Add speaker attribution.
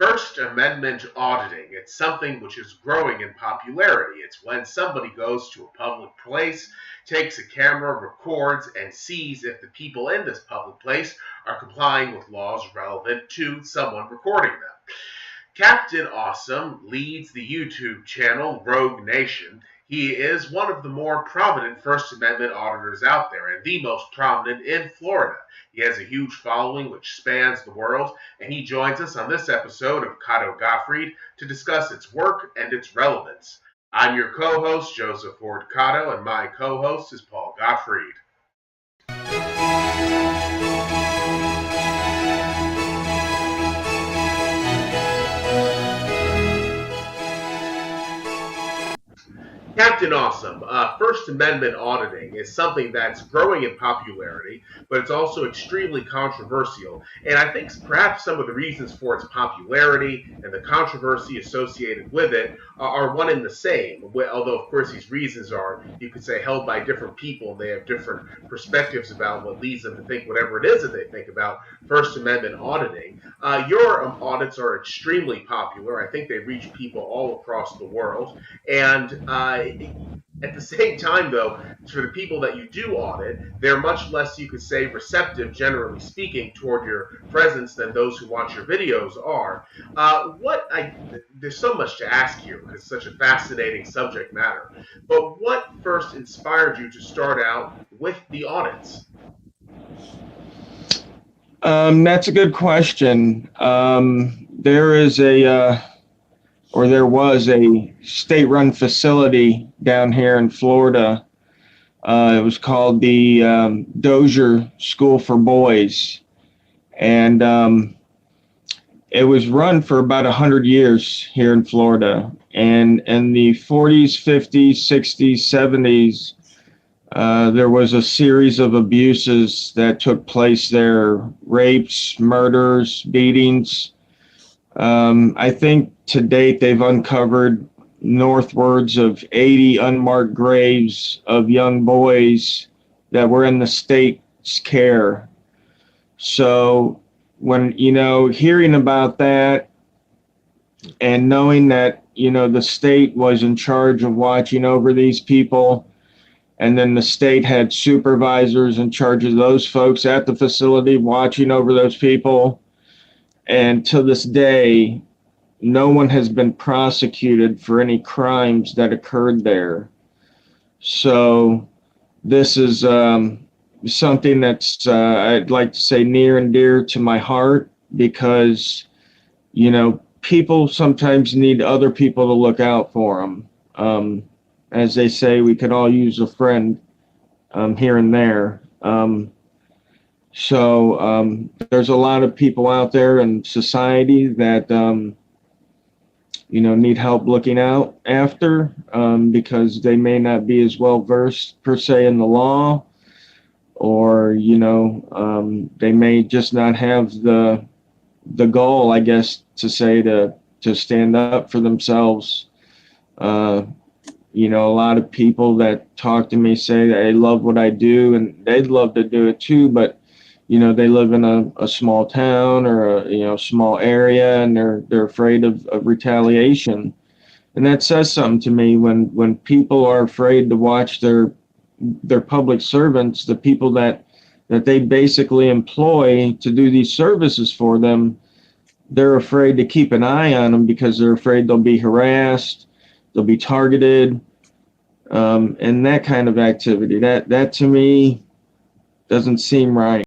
Speaker 1: First Amendment auditing. It's something which is growing in popularity. It's when somebody goes to a public place, takes a camera, records, and sees if the people in this public place are complying with laws relevant to someone recording them. Captain Awesome leads the YouTube channel Rogue Nation. He is one of the more prominent First Amendment auditors out there, and the most prominent in Florida. He has a huge following which spans the world, and he joins us on this episode of Cato Gottfried to discuss its work and its relevance. I'm your co-host, Joseph Ford Cato, and my co-host is Paul Gottfried. Captain Awesome, First Amendment auditing is something that's growing in popularity, but it's also extremely controversial. And I think perhaps some of the reasons for its popularity and the controversy associated with it are one and the same. Although, of course, these reasons are, you could say, held by different people, and they have different perspectives about what leads them to think whatever it is that they think about First Amendment auditing. Your audits are extremely popular. I think they reach people all across the world. And at the same time, though, for the people that you do audit, they're much less, you could say, receptive, generally speaking, toward your presence than those who watch your videos are. There's so much to ask here because it's such a fascinating subject matter. But what first inspired you to start out with the audits?
Speaker 2: That's a good question. There was a state-run facility down here in Florida. It was called the Dozier School for Boys, and it was run for about 100 years here in Florida. And in the 40s, 50s, 60s, 70s, there was a series of abuses that took place there: rapes, murders, beatings. I think to date they've uncovered northwards of 80 unmarked graves of young boys that were in the state's care. So when, hearing about that and knowing that, the state was in charge of watching over these people, and then the state had supervisors in charge of those folks at the facility watching over those people, and to this day, no one has been prosecuted for any crimes that occurred there. So this is something that's, I'd like to say, near and dear to my heart, because, people sometimes need other people to look out for them. As they say, we could all use a friend here and there. So there's a lot of people out there in society that, need help looking out after, because they may not be as well versed per se in the law, or, they may just not have the goal, I guess, to say to stand up for themselves. A lot of people that talk to me say they love what I do and they'd love to do it too, but they live in a small town or a small area, and they're afraid of retaliation. And that says something to me when people are afraid to watch their public servants, the people that they basically employ to do these services for them. They're afraid to keep an eye on them because they're afraid they'll be harassed, they'll be targeted, and that kind of activity. That to me doesn't seem right.